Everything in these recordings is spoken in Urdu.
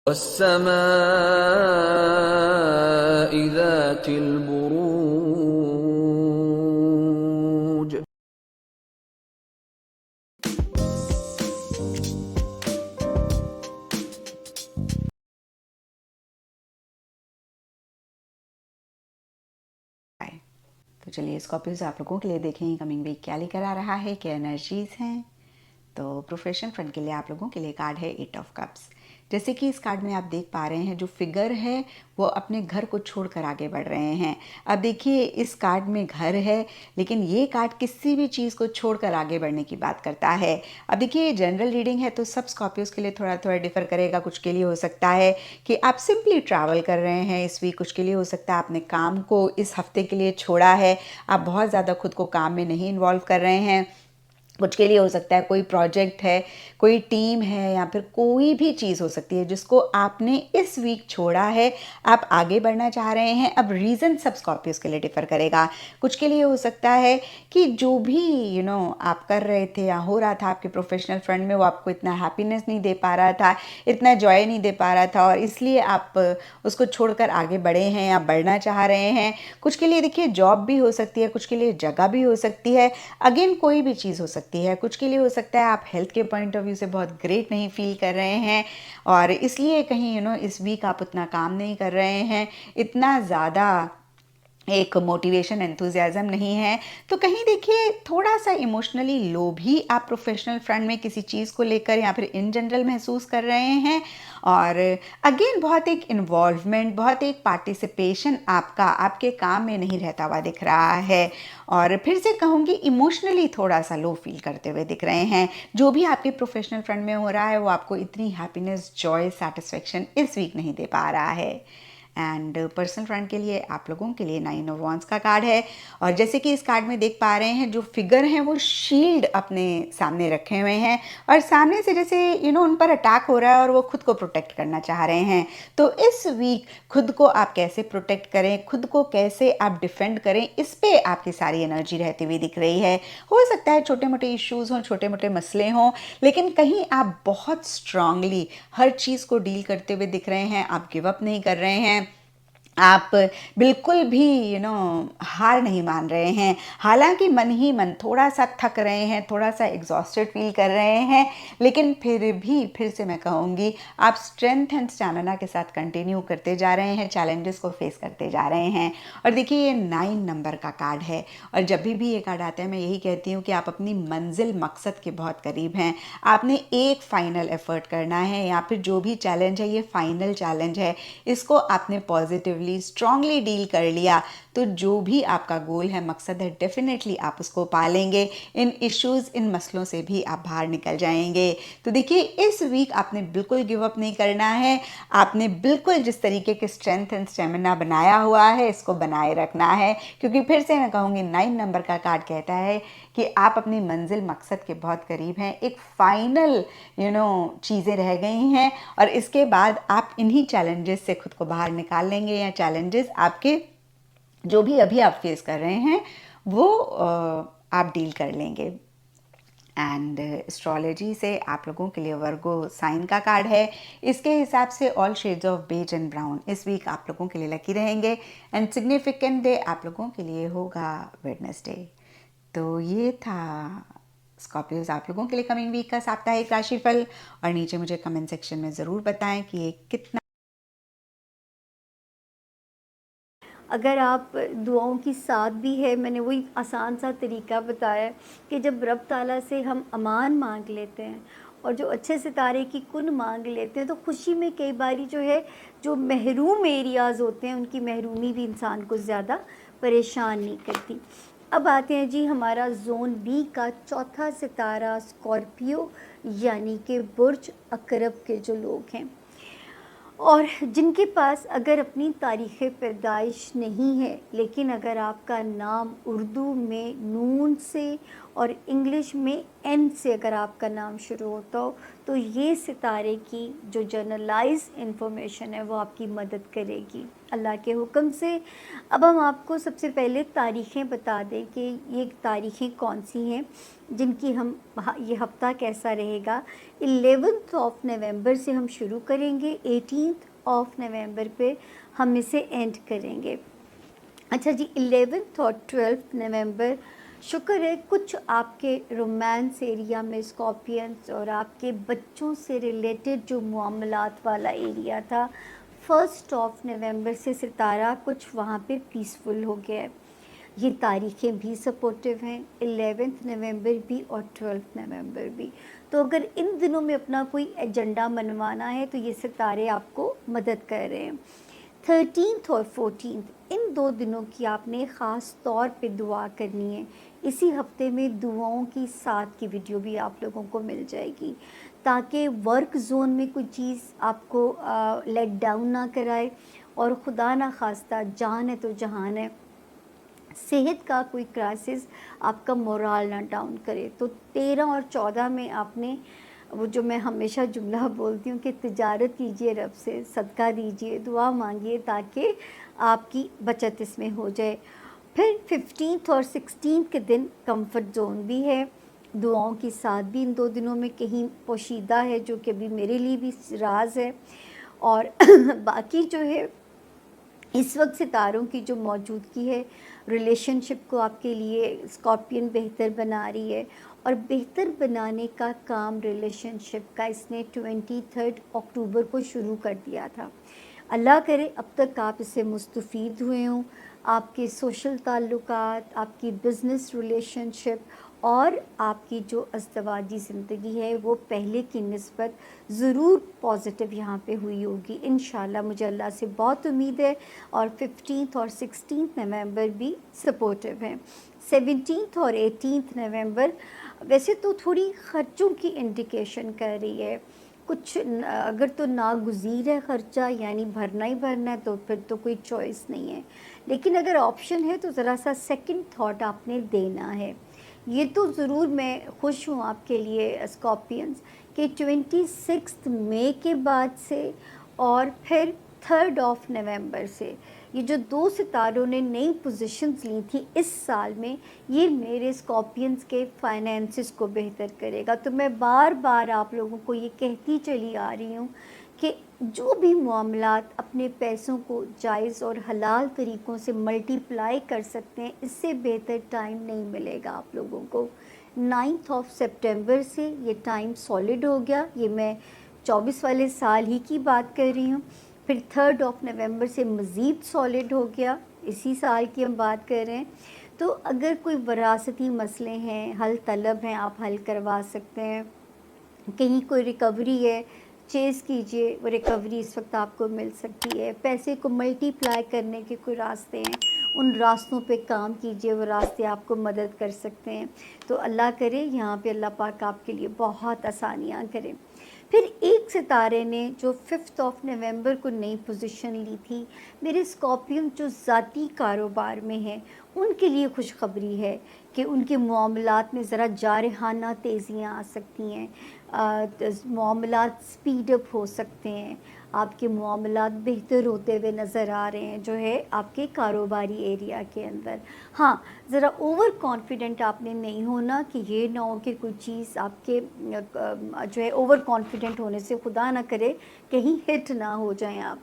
والسماء ذات البروج. تو چلیے اسکارپیوز آپ لوگوں کے لیے دیکھیں کمنگ ویک کیا لے کر آ رہا ہے، کیا انرجیز ہیں. تو پروفیشنل فرنٹ کے لیے آپ لوگوں کے لیے کارڈ ہے 8 آف کپس. جیسے کہ اس کارڈ میں آپ دیکھ پا رہے ہیں جو فگر ہے وہ اپنے گھر کو چھوڑ کر آگے بڑھ رہے ہیں. اب دیکھیے اس کارڈ میں گھر ہے لیکن یہ کارڈ کسی بھی چیز کو چھوڑ کر آگے بڑھنے کی بات کرتا ہے. اب دیکھیے یہ جنرل ریڈنگ ہے تو سب اسکارپیوز کے لیے تھوڑا تھوڑا ڈیفر کرے گا. کچھ کے لیے ہو سکتا ہے کہ آپ سمپلی ٹریول کر رہے ہیں اس ویک، کچھ کے لیے ہو سکتا ہے آپ نے کام کو اس ہفتے کے لیے چھوڑا ہے، آپ بہت زیادہ خود کو کام میں نہیں انوالو کر رہے ہیں. کچھ کے لیے ہو سکتا ہے کوئی پروجیکٹ ہے، کوئی ٹیم ہے، یا پھر کوئی بھی چیز ہو سکتی ہے جس کو آپ نے اس ویک چھوڑا ہے، آپ آگے بڑھنا چاہ رہے ہیں. اب ریزن سب اسکارپیوز کے لیے ڈیفر کرے گا. کچھ کے لیے ہو سکتا ہے کہ جو بھی آپ کر رہے تھے یا ہو رہا تھا آپ کے پروفیشنل فرنٹ میں وہ آپ کو اتنا ہیپینس نہیں دے پا رہا تھا، اتنا جوائے نہیں دے پا رہا تھا، اور اس لیے آپ اس کو چھوڑ کر آگے بڑھے ہیں، آپ بڑھنا چاہ رہے ہیں. کچھ کے لیے دیکھیے جاب بھی ہو سکتی ہے، کچھ کے لیے جگہ بھی ہو سکتی ہے، اگین کوئی بھی چیز ہو سکتی ہے. کچھ کے لیے ہو سکتا ہے آپ ہیلتھ کے پوائنٹ آف ویو سے بہت گریٹ نہیں فیل کر رہے ہیں اور اس لیے کہیں اس ویک آپ اتنا کام نہیں کر رہے ہیں، اتنا زیادہ ایک موٹیویشن انتھوزیازم نہیں ہے. تو کہیں دیکھیے تھوڑا سا ایموشنلی لو بھی آپ پروفیشنل فرنٹ میں کسی چیز کو لے کر یا پھر ان جنرل محسوس کر رہے ہیں. اور اگین بہت ایک انوالومنٹ، بہت ایک پارٹیسپیشن آپ کا آپ کے کام میں نہیں رہتا ہوا دکھ رہا ہے. اور پھر سے کہوں گی ایموشنلی تھوڑا سا لو فیل کرتے ہوئے دکھ رہے ہیں. جو بھی آپ کے پروفیشنل فرنٹ میں ہو رہا ہے وہ آپ کو اتنی ہیپینس، جوائے، سیٹسفیکشن اس ویک نہیں دے پا رہا ہے. اینڈ پرسنل فرنٹ کے لیے آپ لوگوں کے لیے 9 آف وانڈس کا کارڈ ہے. اور جیسے کہ اس کارڈ میں دیکھ پا رہے ہیں جو فگر ہیں وہ شیلڈ اپنے سامنے رکھے ہوئے ہیں اور سامنے سے جیسے ان پر اٹیک ہو رہا ہے اور وہ خود کو پروٹیکٹ کرنا چاہ رہے ہیں. تو اس ویک خود کو آپ کیسے پروٹیکٹ کریں، خود کو کیسے آپ ڈیفینڈ کریں، اس پہ آپ کی ساری انرجی رہتی ہوئی دکھ رہی ہے. ہو سکتا ہے چھوٹے موٹے ایشوز ہوں، چھوٹے موٹے مسئلے ہوں، لیکن کہیں آپ بہت اسٹرانگلی ہر چیز کو ڈیل کرتے ہوئے دکھ رہے ہیں. آپ گیو اپ نہیں کر رہے ہیں، آپ بالکل بھی ہار نہیں مان رہے ہیں. حالانکہ من ہی من تھوڑا سا تھک رہے ہیں، تھوڑا سا ایگزاسٹڈ فیل کر رہے ہیں، لیکن پھر سے میں کہوں گی آپ اسٹرینتھ اینڈ اسٹیمنا کے ساتھ کنٹینیو کرتے جا رہے ہیں، چیلنجز کو فیس کرتے جا رہے ہیں. اور دیکھیے یہ 9 نمبر کا کارڈ ہے اور جب بھی یہ کارڈ آتا ہے میں یہی کہتی ہوں کہ آپ اپنی منزل، مقصد کے بہت قریب ہیں. آپ نے ایک فائنل ایفرٹ کرنا ہے یا پھر جو بھی چیلنج ہے یہ فائنل چیلنج ہے، اس کو آپ نے پازیٹیولی اسٹرانگلی ڈیل کر لیا تو جو بھی آپ کا گول ہے، مقصد ہے، ڈیفینیٹلی آپ اس کو پالیں گے. ان ایشوز، ان مسئلوں سے بھی آپ باہر نکل جائیں گے. تو دیکھیے اس ویک آپ نے بالکل گیو اپ نہیں کرنا ہے. آپ نے بالکل جس طریقے کے اسٹرینتھ اینڈ اسٹیمنا بنایا ہوا ہے اس کو بنائے رکھنا ہے، کیونکہ پھر سے میں کہوں گی 9 نمبر کا کارڈ کہتا ہے کہ آپ اپنی منزل، مقصد کے بہت قریب ہیں. ایک فائنل چیزیں رہ گئی ہیں اور اس کے بعد آپ انہی چیلنجز سے خود کو باہر نکال لیں گے، یا چیلنجز آپ کے جو بھی ابھی آپ فیس کر رہے ہیں وہ آپ ڈیل کر لیں گے. اینڈ اسٹرالوجی سے آپ لوگوں کے لیے ورگو سائن کا کارڈ ہے. اس کے حساب سے all shades of beige and brown اس ویک آپ لوگوں کے لیے لکی رہیں گے. اینڈ سگنیفیکنٹ ڈے آپ لوگوں کے لیے ہوگا ویڈنسڈے. تو یہ تھا اسکارپیوز آپ لوگوں کے لیے کمنگ ویک کا ساپتاہک راشی فل. اور نیچے مجھے کمنٹ سیکشن میں ضرور بتائیں کہ یہ کتنا. اگر آپ دعاؤں کی ساتھ بھی ہے، میں نے وہی آسان سا طریقہ بتایا کہ جب رب تعالیٰ سے ہم امان مانگ لیتے ہیں اور جو اچھے ستارے کی کن مانگ لیتے ہیں تو خوشی میں کئی باری جو ہے جو محروم ایریاز ہوتے ہیں ان کی محرومی بھی انسان کو زیادہ پریشان نہیں کرتی. اب آتے ہیں جی ہمارا زون بی کا چوتھا ستارہ اسکارپیو، یعنی کہ برج عقرب کے جو لوگ ہیں اور جن کے پاس اگر اپنی تاریخ پیدائش نہیں ہے، لیکن اگر آپ کا نام اردو میں نون سے اور انگلش میں این سے اگر آپ کا نام شروع ہوتا ہو تو یہ ستارے کی جو جنرلائز انفارمیشن ہے وہ آپ کی مدد کرے گی اللہ کے حکم سے۔ اب ہم آپ کو سب سے پہلے تاریخیں بتا دیں کہ یہ تاریخیں کون سی ہیں جن کی ہم یہ ہفتہ کیسا رہے گا۔ 11 نومبر سے ہم شروع کریں گے، 18 نومبر پہ ہم اسے اینڈ کریں گے۔ اچھا جی، 11 اور 12 نومبر شکر ہے کچھ آپ کے رومانس ایریا میں اسکارپینس اور آپ کے بچوں سے ریلیٹڈ جو معاملات والا ایریا تھا، 1 نومبر سے ستارہ کچھ وہاں پہ پیسفل ہو گیا ہے۔ یہ تاریخیں بھی سپورٹیو ہیں، 11 نومبر بھی اور 12 نومبر بھی۔ تو اگر ان دنوں میں اپنا کوئی ایجنڈا منوانا ہے تو یہ ستارے آپ کو مدد کر رہے ہیں۔ 13 اور 14 ان 2 دنوں کی آپ نے خاص طور پہ دعا کرنی ہے۔ اسی ہفتے میں دعاؤں کی 7 کی ویڈیو بھی آپ لوگوں کو مل جائے گی تاکہ ورک زون میں کوئی چیز آپ کو لیٹ ڈاؤن نہ کرائے، اور خدا نہ خواستہ جان ہے تو جہان ہے، صحت کا کوئی کرائسس آپ کا مورال نہ ڈاؤن کرے۔ تو 13 اور 14 میں آپ نے وہ جو میں ہمیشہ جملہ بولتی ہوں کہ تجارت کیجئے رب سے، صدقہ دیجئے، دعا مانگیے تاکہ آپ کی بچت اس میں ہو جائے۔ پھر 15 اور 16 کے دن کمفرٹ زون بھی ہے، دعاؤں کی ساتھ بھی ان 2 دنوں میں کہیں پوشیدہ ہے جو کہ ابھی میرے لیے بھی راز ہے۔ اور باقی جو ہے اس وقت ستاروں کی جو موجودگی ہے ریلیشن شپ کو آپ کے لیے اسکارپین بہتر بنا رہی ہے، اور بہتر بنانے کا کام ریلیشن شپ کا اس نے 23 اکتوبر کو شروع کر دیا تھا۔ اللہ کرے اب تک آپ اس سے مستفید ہوئے ہوں، آپ کے سوشل تعلقات، آپ کی بزنس ریلیشن شپ اور آپ کی جو ازدواجی زندگی ہے وہ پہلے کی نسبت ضرور پازیٹیو یہاں پہ ہوئی ہوگی انشاءاللہ، مجھے اللہ سے بہت امید ہے۔ اور 15 اور 16 نومبر بھی سپورٹیو ہیں۔ 17 اور 18 نومبر ویسے تو تھوڑی خرچوں کی انڈیکیشن کر رہی ہے، کچھ اگر تو ناگزیر ہے خرچہ یعنی بھرنا ہی بھرنا ہے تو پھر تو کوئی چوائس نہیں ہے، لیکن اگر آپشن ہے تو ذرا سا سیکنڈ تھاٹ آپ نے دینا ہے۔ یہ تو ضرور میں خوش ہوں آپ کے لیے اسکارپینز کہ 26 مئی کے بعد سے اور پھر 3 نومبر سے یہ جو 2 ستاروں نے نئی پوزیشنز لی تھی اس سال میں، یہ میرے اسکارپینز کے فائنینسز کو بہتر کرے گا۔ تو میں بار بار آپ لوگوں کو یہ کہتی چلی آ رہی ہوں کہ جو بھی معاملات اپنے پیسوں کو جائز اور حلال طریقوں سے ملٹی پلائی کر سکتے ہیں، اس سے بہتر ٹائم نہیں ملے گا آپ لوگوں کو۔ 9 سپٹمبر سے یہ ٹائم سالڈ ہو گیا، یہ میں 24 والے سال ہی کی بات کر رہی ہوں۔ پھر 3 نومبر سے مزید سالڈ ہو گیا، اسی سال کی ہم بات کر رہے ہیں۔ تو اگر کوئی وراثتی مسئلے ہیں، حل طلب ہیں، آپ حل کروا سکتے ہیں۔ کہیں کوئی ریکوری ہے، چیز کیجئے، وہ ریکوری اس وقت آپ کو مل سکتی ہے۔ پیسے کو ملٹی پلائی کرنے کے کوئی راستے ہیں، ان راستوں پہ کام کیجئے، وہ راستے آپ کو مدد کر سکتے ہیں۔ تو اللہ کرے یہاں پہ اللہ پاک آپ کے لیے بہت آسانیاں کریں۔ پھر ایک ستارے نے جو 5 نومبر کو نئی پوزیشن لی تھی، میرے اسکارپین جو ذاتی کاروبار میں ہیں ان کے لیے خوشخبری ہے کہ ان کے معاملات میں ذرا جارحانہ تیزیاں آ سکتی ہیں، معاملات سپیڈ اپ ہو سکتے ہیں، آپ کے معاملات بہتر ہوتے ہوئے نظر آ رہے ہیں جو ہے آپ کے کاروباری ایریا کے اندر۔ ہاں ذرا اوور کانفیڈنٹ آپ نے نہیں ہونا کہ یہ نہ ہو کہ کوئی چیز آپ کے جو ہے اوور کانفیڈنٹ ہونے سے خدا نہ کرے کہیں ہٹ نہ ہو جائیں آپ۔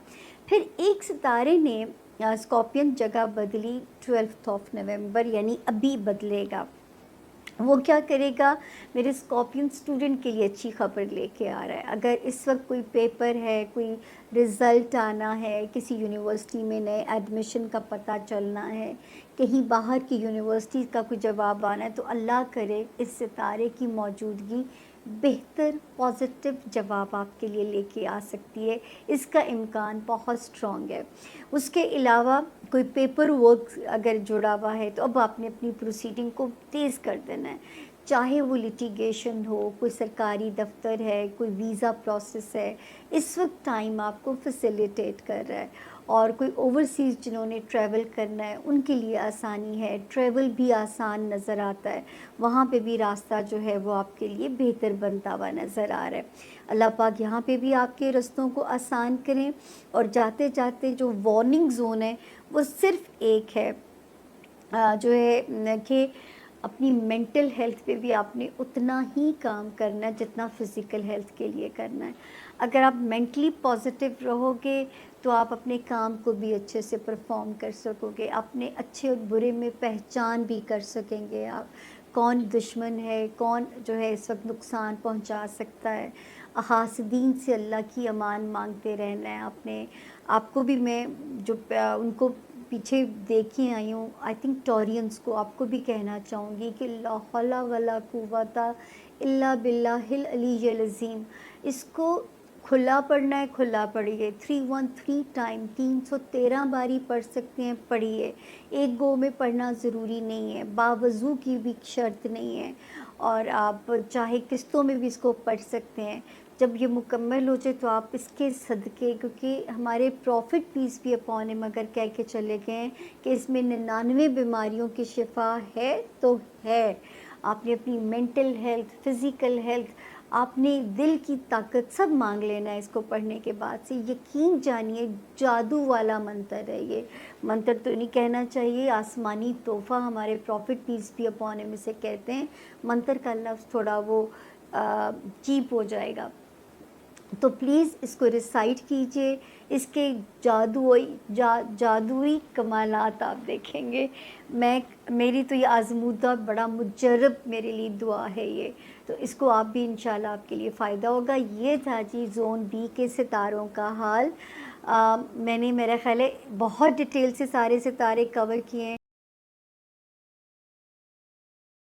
پھر ایک ستارے نے اسکارپین جگہ بدلی 12 نومبر یعنی ابھی بدلے گا۔ وہ کیا کرے گا؟ میرے اسکارپین اسٹوڈنٹ کے لیے اچھی خبر لے کے آ رہا ہے۔ اگر اس وقت کوئی پیپر ہے، کوئی رزلٹ آنا ہے، کسی یونیورسٹی میں نئے ایڈمیشن کا پتہ چلنا ہے، کہیں باہر کی یونیورسٹی کا کوئی جواب آنا ہے، تو اللہ کرے اس ستارے کی موجودگی بہتر پازیٹیو جواب آپ کے لیے لے کے آ سکتی ہے، اس کا امکان بہت اسٹرانگ ہے۔ اس کے علاوہ کوئی پیپر ورک اگر جڑا ہوا ہے تو اب آپ نے اپنی پروسیڈنگ کو تیز کر دینا ہے چاہے وہ لٹیگیشن ہو، کوئی سرکاری دفتر ہے، کوئی ویزا پروسیس ہے، اس وقت ٹائم آپ کو فیسیلیٹیٹ کر رہا ہے. اور کوئی اوورسیز جنہوں نے ٹریول کرنا ہے ان کے لیے آسانی ہے، ٹریول بھی آسان نظر آتا ہے، وہاں پہ بھی راستہ جو ہے وہ آپ کے لیے بہتر بنتا ہوا نظر آ رہا ہے. اللہ پاک یہاں پہ بھی آپ کے رستوں کو آسان کریں. اور جاتے جاتے جو وارننگ زون ہے وہ صرف ایک ہے، جو ہے کہ اپنی مینٹل ہیلتھ پہ بھی آپ نے اتنا ہی کام کرنا ہے جتنا فزیکل ہیلتھ کے لیے کرنا ہے. اگر آپ مینٹلی پازیٹیو رہو گے تو آپ اپنے کام کو بھی اچھے سے پرفارم کر سکو گے، اپنے اچھے اور برے میں پہچان بھی کر سکیں گے آپ، کون دشمن ہے، کون جو ہے اس وقت نقصان پہنچا سکتا ہے. حاسدین سے اللہ کی امان مانگتے رہنا ہے. آپ کو بھی میں جو ان کو پیچھے دیکھی آئی ہوں، آئی تھنک ٹورینس کو، آپ کو بھی کہنا چاہوں گی کہ لا حول ولا قوت الا باللہ العلی العظیم. اس کو کھلا پڑھنا ہے، کھلا پڑھیے، 313 ٹائم 313 باری پڑھ سکتے ہیں پڑھیے. ایک گو میں پڑھنا ضروری نہیں ہے، باوضو کی بھی شرط نہیں ہے، اور آپ چاہے قسطوں میں بھی اس کو پڑھ سکتے ہیں. جب یہ مکمل ہو جائے تو آپ اس کے صدقے، کیونکہ ہمارے پروفٹ پیس بھی اپون ہم اگر کہہ کے چلے گئے ہیں کہ اس میں 99 بیماریوں کی شفا ہے تو ہے. آپ نے اپنی مینٹل ہیلتھ، فزیکل ہیلتھ، آپ نے دل کی طاقت سب مانگ لینا ہے اس کو پڑھنے کے بعد سے. یقین جانیے جادو والا منتر ہے یہ. منتر تو نہیں کہنا چاہیے، آسمانی تحفہ ہمارے پروفٹ پیس بھی اپون ہم اسے کہتے ہیں. منتر کا لفظ تھوڑا وہ چیپ ہو جائے گا. تو پلیز اس کو ریسائٹ کیجئے، اس کے جادوئی کمالات آپ دیکھیں گے. میری تو یہ آزمودہ بڑا مجرب میرے لیے دعا ہے یہ، تو اس کو آپ بھی انشاءاللہ آپ کے لیے فائدہ ہوگا. یہ تھا جی زون بی کے ستاروں کا حال. میں نے میرا خیال ہے بہت ڈیٹیل سے سارے ستارے کور کیے ہیں.